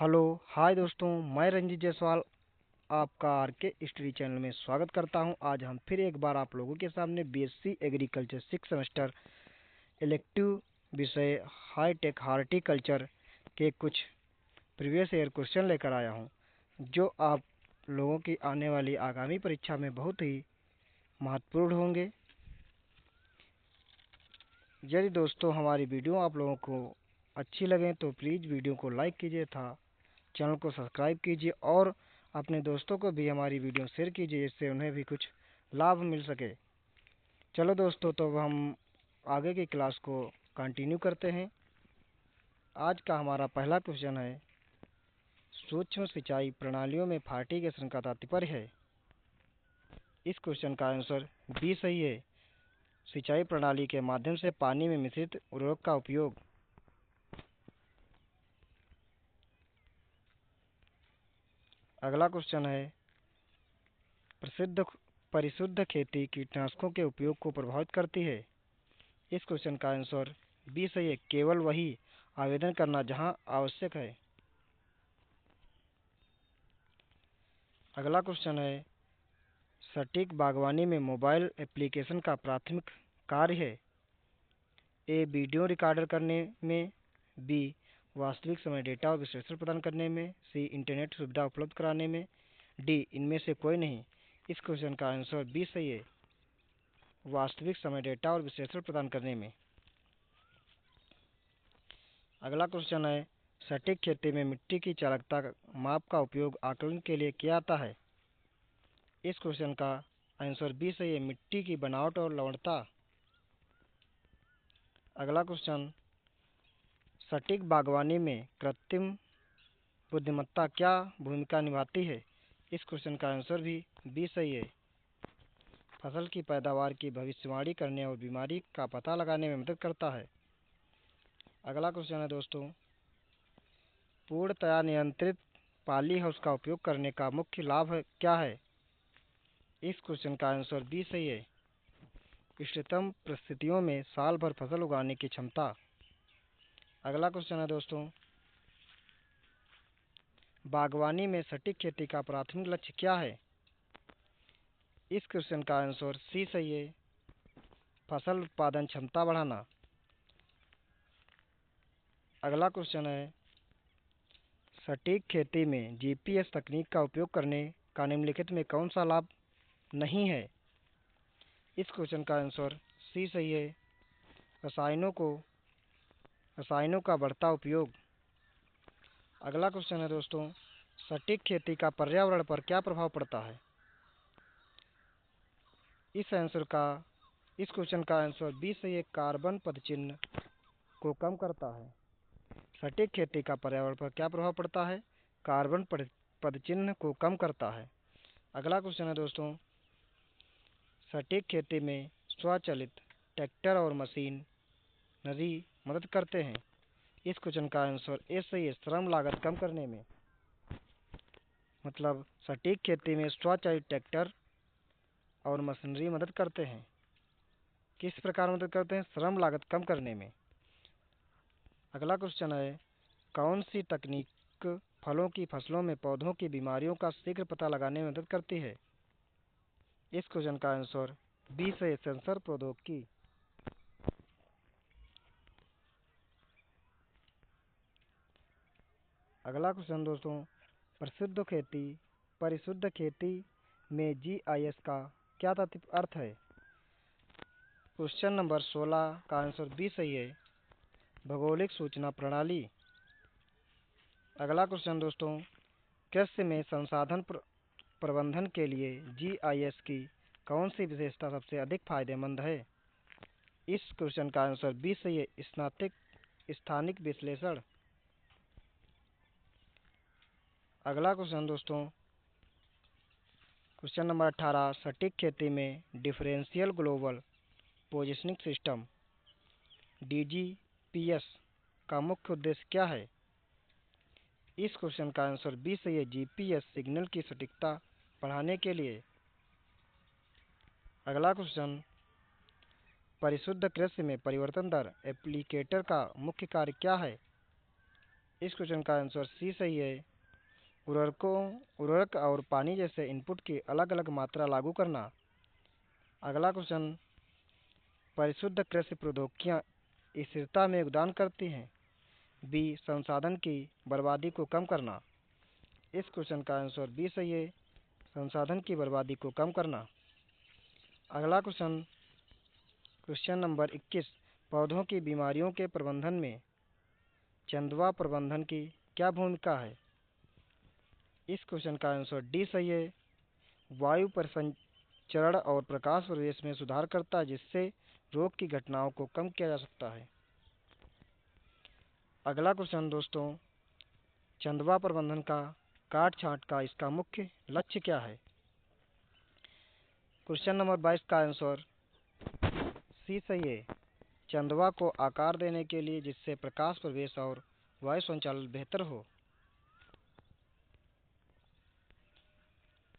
Hello hi दोस्तों, मैं रंजीत जायसवाल आपका आरके स्टडी चैनल में स्वागत करता हूं। आज हम फिर एक बार आप लोगों के सामने बीएससी एग्रीकल्चर 6 सेमेस्टर इलेक्टिव विषय हाईटेक हॉर्टिकल्चर के कुछ प्रीवियस ईयर क्वेश्चन लेकर आया हूं, जो आप लोगों की आने वाली आगामी परीक्षा में बहुत ही महत्वपूर्ण होंगे। यदि दोस्तों हमारी वीडियो आप लोगों को अच्छी लगे तो प्लीज़ वीडियो को लाइक कीजिए था, चैनल को सब्सक्राइब कीजिए और अपने दोस्तों को भी हमारी वीडियो शेयर कीजिए, जिससे उन्हें भी कुछ लाभ मिल सके। चलो दोस्तों, तो अब हम आगे की क्लास को कंटिन्यू करते हैं। आज का हमारा पहला क्वेश्चन है, सूक्ष्म सिंचाई प्रणालियों में फर्टिगेशन का तात्पर्य है। इस क्वेश्चन का आंसर बी सही है। सिंचाई प्रणाली के माध्यम से पानी में मिश्रित उर्वरक का उपयोग। अगला क्वेश्चन है, प्रसिद्ध परिशुद्ध खेती कीटनाशकों के उपयोग को प्रभावित करती है। इस क्वेश्चन का आंसर बी सही है। केवल वही आवेदन करना जहां आवश्यक है। अगला क्वेश्चन है, सटीक बागवानी में मोबाइल एप्लीकेशन का प्राथमिक कार्य है। ए वीडियो रिकॉर्डर करने में, बी वास्तविक समय डेटा और विश्लेषण प्रदान करने में, सी इंटरनेट सुविधा उपलब्ध कराने में, डी इनमें से कोई नहीं। इस क्वेश्चन का आंसर बी सही है, वास्तविक समय डेटा और विश्लेषण प्रदान करने में। अगला क्वेश्चन है, सटीक खेती में मिट्टी की चालकता माप का उपयोग आकलन के लिए किया जाता है। इस क्वेश्चन का आंसर बी सही है, मिट्टी की बनावट और लवणता। अगला क्वेश्चन, सटीक बागवानी में कृत्रिम बुद्धिमत्ता क्या भूमिका निभाती है। इस क्वेश्चन का आंसर भी बी सही है, फसल की पैदावार की भविष्यवाणी करने और बीमारी का पता लगाने में मदद करता है। अगला क्वेश्चन है दोस्तों, पूर्णतया नियंत्रित पॉली हाउस का उपयोग करने का मुख्य लाभ क्या है। इस क्वेश्चन का आंसर बी सही है, इष्टतम परिस्थितियों में साल भर फसल उगाने की क्षमता। अगला क्वेश्चन है दोस्तों, बागवानी में सटीक खेती का प्राथमिक लक्ष्य क्या है। इस क्वेश्चन का आंसर सी सही है, फसल उत्पादन क्षमता बढ़ाना। अगला क्वेश्चन है, सटीक खेती में जीपीएस तकनीक का उपयोग करने का निम्नलिखित में कौन सा लाभ नहीं है। इस क्वेश्चन का आंसर सी सही है, रसायनों का बढ़ता उपयोग। अगला क्वेश्चन है दोस्तों, सटीक खेती का पर्यावरण पर क्या प्रभाव पड़ता है। इस क्वेश्चन का आंसर बी सही है, कार्बन पदचिह्न को कम करता है। सटीक खेती का पर्यावरण पर क्या प्रभाव पड़ता है, कार्बन पदचिह्न को कम करता है। अगला क्वेश्चन है दोस्तों, सटीक खेती में स्वचालित ट्रैक्टर और मशीनरी मदद करते हैं। इस क्वेश्चन का आंसर ए सही है, श्रम लागत कम करने में। मतलब सटीक खेती में स्वचालित ट्रैक्टर और मशीनरी मदद करते हैं। किस प्रकार मदद करते हैं, श्रम लागत कम करने में। अगला क्वेश्चन है, कौन सी तकनीक फलों की फसलों में पौधों की बीमारियों का शीघ्र पता लगाने में मदद करती है। इस क्वेश्चन का आंसर बी से सेंसर प्रौद्योगिकी। अगला क्वेश्चन दोस्तों, परिशुद्ध खेती में जीआईएस का क्या अर्थ है। क्वेश्चन नंबर 16 का आंसर बी सही है, भौगोलिक सूचना प्रणाली। अगला क्वेश्चन दोस्तों, कृषि में संसाधन प्रबंधन के लिए जीआईएस की कौन सी विशेषता सबसे अधिक फायदेमंद है। इस क्वेश्चन का आंसर बी सही है, स्थानिक विश्लेषण। अगला क्वेश्चन दोस्तों, क्वेश्चन नंबर 18, सटीक खेती में differential global positioning system DGPS का मुख्य उद्देश्य क्या है। इस क्वेश्चन का आंसर बी सही है, जीपीएस सिग्नल की सटीकता बढ़ाने के लिए। अगला क्वेश्चन, परिशुद्ध कृषि में परिवर्तन दर एप्लीकेटर का मुख्य कार्य क्या है। इस क्वेश्चन का आंसर सी सही है। उर्वरक और पानी जैसे इनपुट की अलग अलग मात्रा लागू करना। अगला क्वेश्चन, परिशुद्ध कृषि प्रौद्योगिकियां स्थिरता में योगदान करती हैं। बी, संसाधन की बर्बादी को कम करना। इस क्वेश्चन का आंसर बी सही है, संसाधन की बर्बादी को कम करना। अगला क्वेश्चन, क्वेश्चन नंबर 21, पौधों की बीमारियों के प्रबंधन में चंदवा प्रबंधन की क्या भूमिका है। इस क्वेश्चन का आंसर डी सही है, वायु परिसंचरण और प्रकाश प्रवेश में सुधार करता है, जिससे रोग की घटनाओं को कम किया जा सकता है। अगला क्वेश्चन दोस्तों, चंदवा प्रबंधन का काट छांट का इसका मुख्य लक्ष्य क्या है। क्वेश्चन नंबर 22 का आंसर सी सही है, चंदवा को आकार देने के लिए जिससे प्रकाश प्रवेश और वायु संचालन बेहतर हो।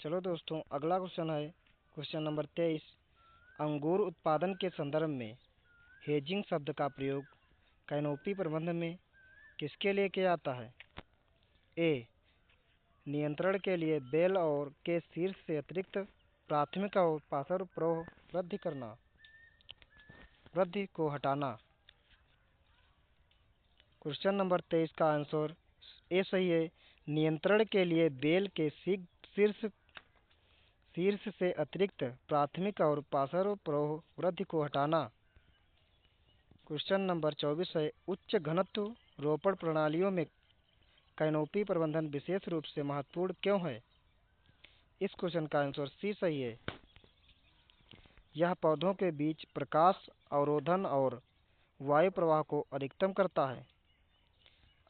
चलो दोस्तों, अगला क्वेश्चन है क्वेश्चन नंबर 23, अंगूर उत्पादन के संदर्भ में हेजिंग शब्द का प्रयोग कैनोपी प्रबंधन में किसके लिए किया जाता है। ए, नियंत्रण के लिए बेल और के शीर्ष से अतिरिक्त प्राथमिक और पार्श्व प्रवाह वृद्धि को हटाना। क्वेश्चन नंबर 23 का आंसर ए सही है, नियंत्रण के लिए बेल के शीर्ष शीर्ष से अतिरिक्त प्राथमिक और पार्श्व प्रवाह वृद्धि को हटाना। क्वेश्चन नंबर 24 है, उच्च घनत्व रोपण प्रणालियों में कैनोपी प्रबंधन विशेष रूप से महत्वपूर्ण क्यों है। इस क्वेश्चन का आंसर सी सही है, यह पौधों के बीच प्रकाश अवरोधन और वायु प्रवाह को अधिकतम करता है।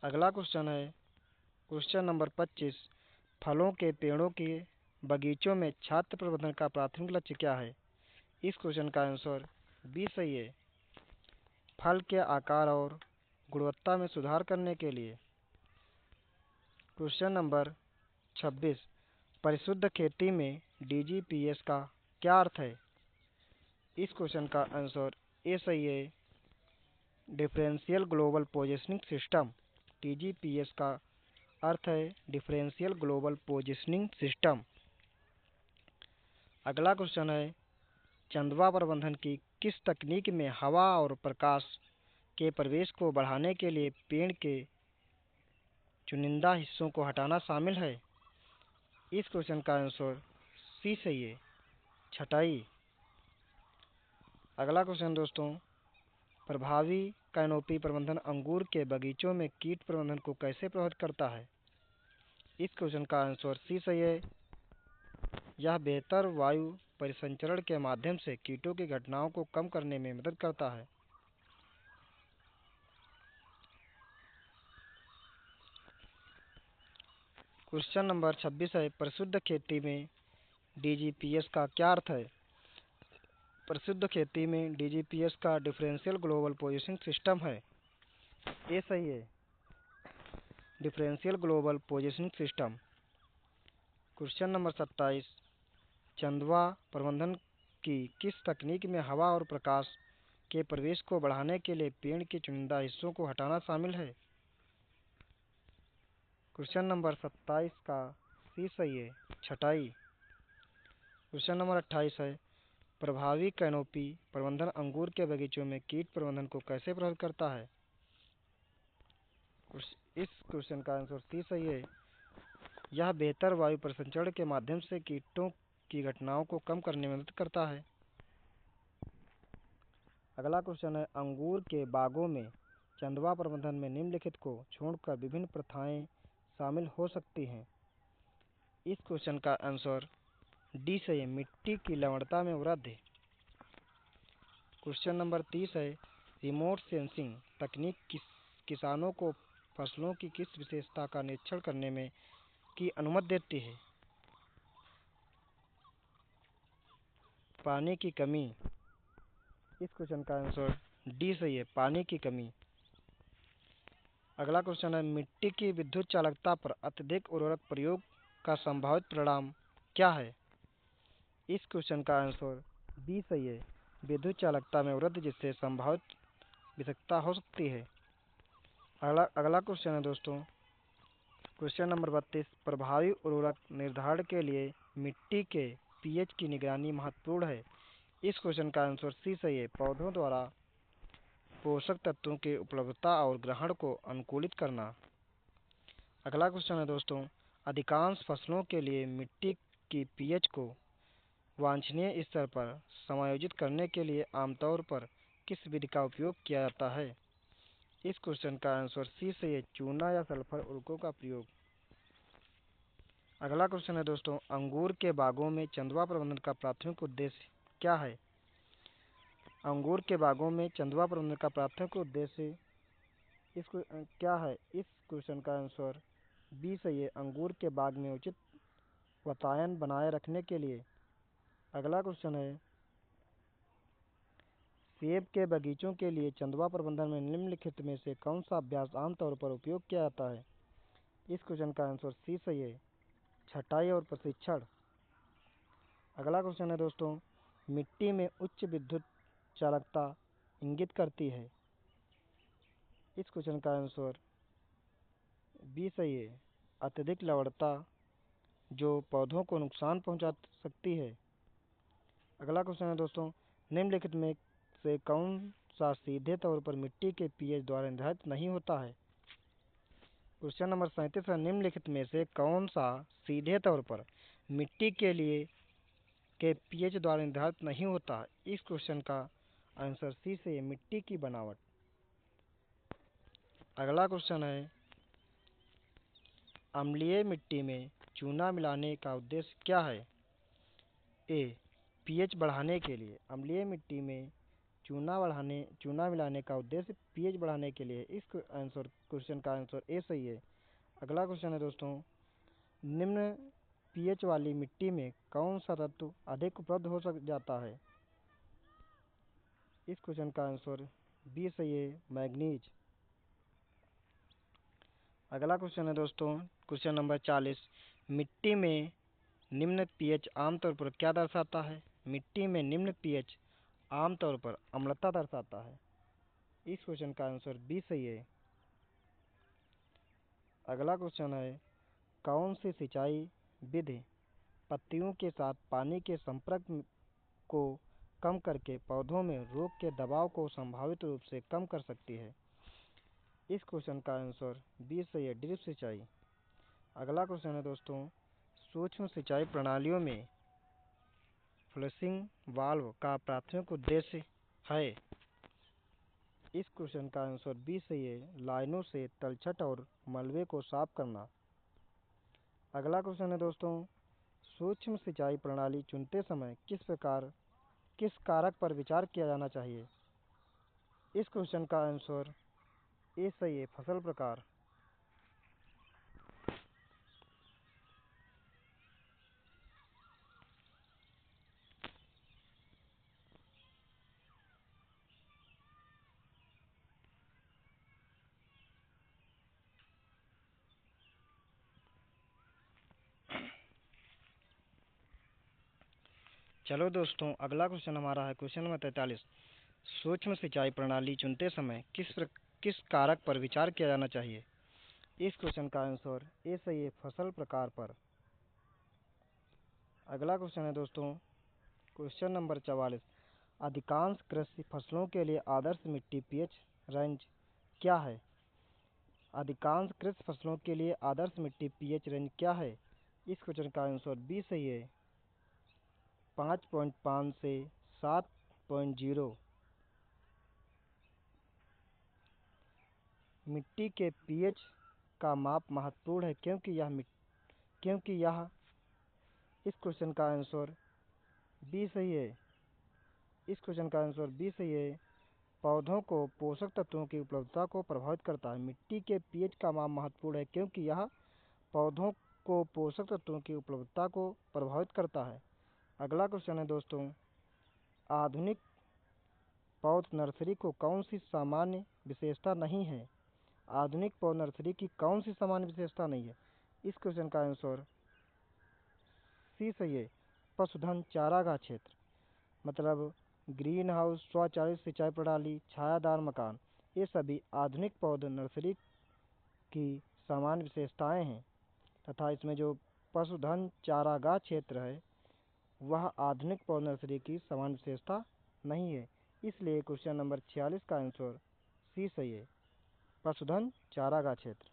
अगला क्वेश्चन है क्वेश्चन नंबर 25, फलों के पेड़ों के बगीचों में छात्र प्रबंधन का प्राथमिक लक्ष्य क्या है। इस क्वेश्चन का आंसर बी सही है, फल के आकार और गुणवत्ता में सुधार करने के लिए। क्वेश्चन नंबर 26, परिशुद्ध खेती में डीजीपीएस का क्या अर्थ है। इस क्वेश्चन का आंसर ए सही है, differential global positioning system. DGPS का अर्थ है डिफरेंशियल ग्लोबल पोजिशनिंग सिस्टम। अगला क्वेश्चन है, चंदवा प्रबंधन की किस तकनीक में हवा और प्रकाश के प्रवेश को बढ़ाने के लिए पेड़ के चुनिंदा हिस्सों को हटाना शामिल है। इस क्वेश्चन का आंसर सी सही है, छटाई। अगला क्वेश्चन दोस्तों, प्रभावी कैनोपी प्रबंधन अंगूर के बगीचों में कीट प्रबंधन को कैसे प्रभावित करता है। इस क्वेश्चन का आंसर सी सही है, यह बेहतर वायु परिसंचरण के माध्यम से कीटों की घटनाओं को कम करने में मदद करता है। क्वेश्चन नंबर 26 है, परिशुद्ध खेती में डीजीपीएस का क्या अर्थ है। परिशुद्ध खेती में डीजीपीएस का डिफरेंशियल ग्लोबल पोजिशनिंग सिस्टम है। ये सही है, differential global positioning system. Question number 27, चंदवा प्रबंधन की किस तकनीक में हवा और प्रकाश के प्रवेश को बढ़ाने के लिए पेड़ के चुनिंदा हिस्सों को हटाना शामिल है। क्वेश्चन नंबर 27 का सी सही है, छटाई। क्वेश्चन नंबर 28 है, प्रभावी कैनोपी प्रबंधन अंगूर के बगीचों में कीट प्रबंधन को कैसे प्रभावित करता है। इस क्वेश्चन का आंसर सी सही है, यह बेहतर वायु परिसंचरण के माध्यम से कीटों की घटनाओं को कम करने में मदद करता है। अगला क्वेश्चन है, अंगूर के बागों में चंदवा प्रबंधन में निम्नलिखित को छोड़कर विभिन्न प्रथाएं शामिल हो सकती हैं। इस क्वेश्चन का आंसर डी सही है, मिट्टी की लवणता में वृद्धि। क्वेश्चन नंबर 30 है, रिमोट सेंसिंग तकनीक किसानों को फसलों की किस विशेषता का निरीक्षण करने में की अनुमति देती है। पानी की कमी। इस क्वेश्चन का आंसर डी सही है, पानी की कमी। अगला क्वेश्चन है, मिट्टी की विद्युत चालकता पर अत्यधिक उर्वरक प्रयोग का संभावित परिणाम क्या है। इस क्वेश्चन का आंसर बी सही है, विद्युत चालकता में वृद्धि जिससे संभावित विषाक्तता हो सकती है। अगला अगला क्वेश्चन है दोस्तों, क्वेश्चन नंबर 32। प्रभावी उर्वरक निर्धारण के लिए मिट्टी के पीएच की निगरानी महत्वपूर्ण है। इस क्वेश्चन का आंसर सी सही है। पौधों द्वारा पोषक तत्वों की उपलब्धता और ग्रहण को अनुकूलित करना। अगला क्वेश्चन है दोस्तों, अधिकांश फसलों के लिए मिट्टी की पीएच को वांछनीय स्तर पर समायोजित करने के लिए आमतौर पर किस विधि का उपयोग किया जाता है। इस क्वेश्चन का आंसर सी सही है। चूना या सल्फर उर्वरकों का प्रयोग। अगला क्वेश्चन है दोस्तों, अंगूर के बागों में चंदवा प्रबंधन का प्राथमिक उद्देश्य क्या है। अंगूर के बागों में चंदवा प्रबंधन का प्राथमिक उद्देश्य क्या है। इस क्वेश्चन का आंसर बी सही है। अंगूर के बाग में उचित वातावरण बनाए रखने के लिए। अगला क्वेश्चन है, सेब के बगीचों के लिए चंदवा प्रबंधन में निम्नलिखित में से कौन सा अभ्यास आमतौर पर उपयोग किया जाता है। इस क्वेश्चन का आंसर सी सही है। छटाई और प्रशिक्षण। अगला क्वेश्चन है दोस्तों, मिट्टी में उच्च विद्युत चालकता इंगित करती है। इस क्वेश्चन का आंसर बी सही है। अत्यधिक लवणता जो पौधों को नुकसान पहुंचा सकती है। अगला क्वेश्चन है दोस्तों, निम्नलिखित में से कौन सा सीधे तौर पर मिट्टी के पीएच द्वारा निर्धारित नहीं होता है। क्वेश्चन नंबर 37 है, निम्नलिखित में से कौन सा सीधे तौर पर मिट्टी के लिए के पीएच द्वारा निर्धारित नहीं होता। इस क्वेश्चन का आंसर सी से है, मिट्टी की बनावट। अगला क्वेश्चन है, अम्लीय मिट्टी में चूना मिलाने का उद्देश्य क्या है। ए, पीएच बढ़ाने के लिए। अम्लीय मिट्टी में चूना मिलाने का उद्देश्य पीएच बढ़ाने के लिए। इस आंसर क्वेश्चन का आंसर ए सही है। अगला क्वेश्चन है दोस्तों, निम्न पीएच वाली मिट्टी में कौन सा तत्व अधिक उपलब्ध हो सक जाता है। इस क्वेश्चन का आंसर बी सही है, मैग्नीज। अगला क्वेश्चन है दोस्तों, क्वेश्चन नंबर 40। मिट्टी में निम्न पीएच आमतौर पर क्या दर्शाता है। मिट्टी में निम्न पीएच आमतौर पर अम्लता दर्शाता है। इस क्वेश्चन का आंसर बी सही है। अगला क्वेश्चन है, कौन सी सिंचाई विधि पत्तियों के साथ पानी के संपर्क को कम करके पौधों में रोग के दबाव को संभावित रूप से कम कर सकती है। इस क्वेश्चन का आंसर बी सही है, ड्रिप सिंचाई। अगला क्वेश्चन है दोस्तों, सूक्ष्म सिंचाई प्रणालियों में फ्लशिंग वाल्व का प्राथमिक उद्देश्य है। इस क्वेश्चन का आंसर बी सही है, लाइनों से तलछट और मलबे को साफ करना। अगला क्वेश्चन है दोस्तों, सूक्ष्म सिंचाई प्रणाली चुनते समय किस कारक पर विचार किया जाना चाहिए। इस क्वेश्चन का आंसर ए सही है, फसल प्रकार। चलो दोस्तों, अगला क्वेश्चन हमारा है क्वेश्चन नंबर 43। सूक्ष्म सिंचाई प्रणाली चुनते समय किस कारक पर विचार किया जाना चाहिए। इस क्वेश्चन का आंसर ए सही है, फसल प्रकार पर। अगला क्वेश्चन है दोस्तों, क्वेश्चन नंबर 44। अधिकांश कृषि फसलों के लिए आदर्श मिट्टी पीएच रेंज क्या है। अधिकांश कृषि फसलों के लिए आदर्श मिट्टी पीएच रेंज क्या है। इस क्वेश्चन का आंसर बी सही है, 5.5 से 7.0। मिट्टी के पीएच का माप महत्वपूर्ण है क्योंकि यह इस क्वेश्चन का आंसर बी सही है। इस क्वेश्चन का आंसर बी सही है, पौधों को पोषक तत्वों की उपलब्धता को प्रभावित करता है। मिट्टी के पीएच का माप महत्वपूर्ण है क्योंकि यह पौधों को पोषक तत्वों की उपलब्धता को प्रभावित करता है। अगला क्वेश्चन है दोस्तों, आधुनिक पौध नर्सरी को कौन सी सामान्य विशेषता नहीं है। आधुनिक पौध नर्सरी की कौन सी सामान्य विशेषता नहीं है। इस क्वेश्चन का आंसर सी सही है, पशुधन चारागाह क्षेत्र। मतलब ग्रीन हाउस, स्वचालित सिंचाई प्रणाली, छायादार मकान, ये सभी आधुनिक पौध नर्सरी की सामान्य विशेषताएं हैं तथा इसमें जो पशुधन चारागाह क्षेत्र है वह आधुनिक पौध नर्सरी की सामान्य विशेषता नहीं है। इसलिए क्वेश्चन नंबर 46 का आंसर सी सही है, पशुधन चारागाह क्षेत्र।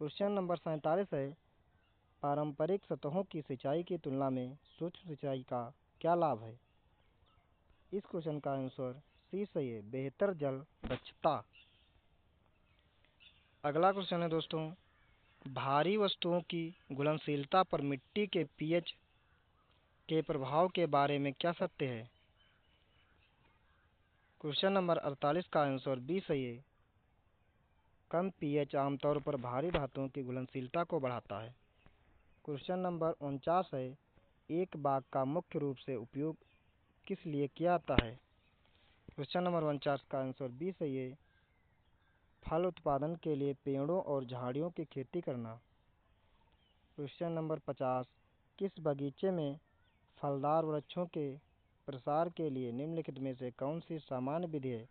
क्वेश्चन नंबर 47 है, पारंपरिक सतहों की सिंचाई की तुलना में सूक्ष्म सिंचाई का क्या लाभ है। इस क्वेश्चन का आंसर सी सही है, बेहतर जल दक्षता। अगला क्वेश्चन है दोस्तों, भारी वस्तुओं की घुलनशीलता पर मिट्टी के पीएच के प्रभाव के बारे में क्या सत्य है। क्वेश्चन नंबर 48 का आंसर बी सही है, कम पीएच आमतौर पर भारी धातुओं की घुलनशीलता को बढ़ाता है। क्वेश्चन नंबर 49 है, एक बाग का मुख्य रूप से उपयोग किस लिए किया जाता है। क्वेश्चन नंबर 49 का आंसर बी सही है, फल उत्पादन के लिए पेड़ों और झाड़ियों की खेती करना। क्वेश्चन नंबर 50, किस बगीचे में फलदार वृक्षों के प्रसार के लिए निम्नलिखित में से कौन सी सामान्य विधि है।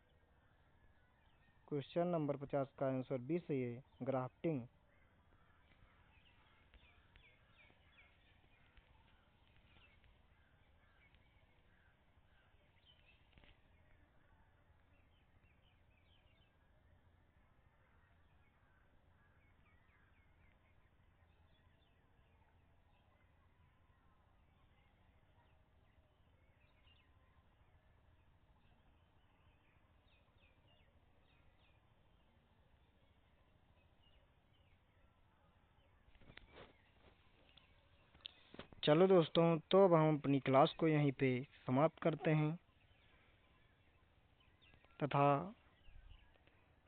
क्वेश्चन नंबर 50 का आंसर बी सही है, ग्राफ्टिंग। चलो दोस्तों, तो अब हम अपनी क्लास को यहीं पे समाप्त करते हैं तथा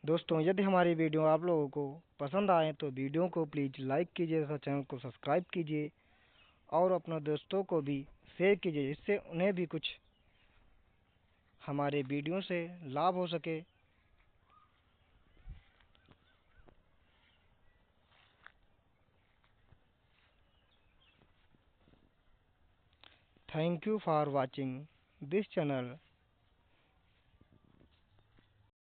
दोस्तों यदि हमारी वीडियो आप लोगों को पसंद आए तो वीडियो को प्लीज़ लाइक कीजिए तथा चैनल को सब्सक्राइब कीजिए और अपने दोस्तों को भी शेयर कीजिए जिससे उन्हें भी कुछ हमारे वीडियो से लाभ हो सके। Thank you for watching this channel.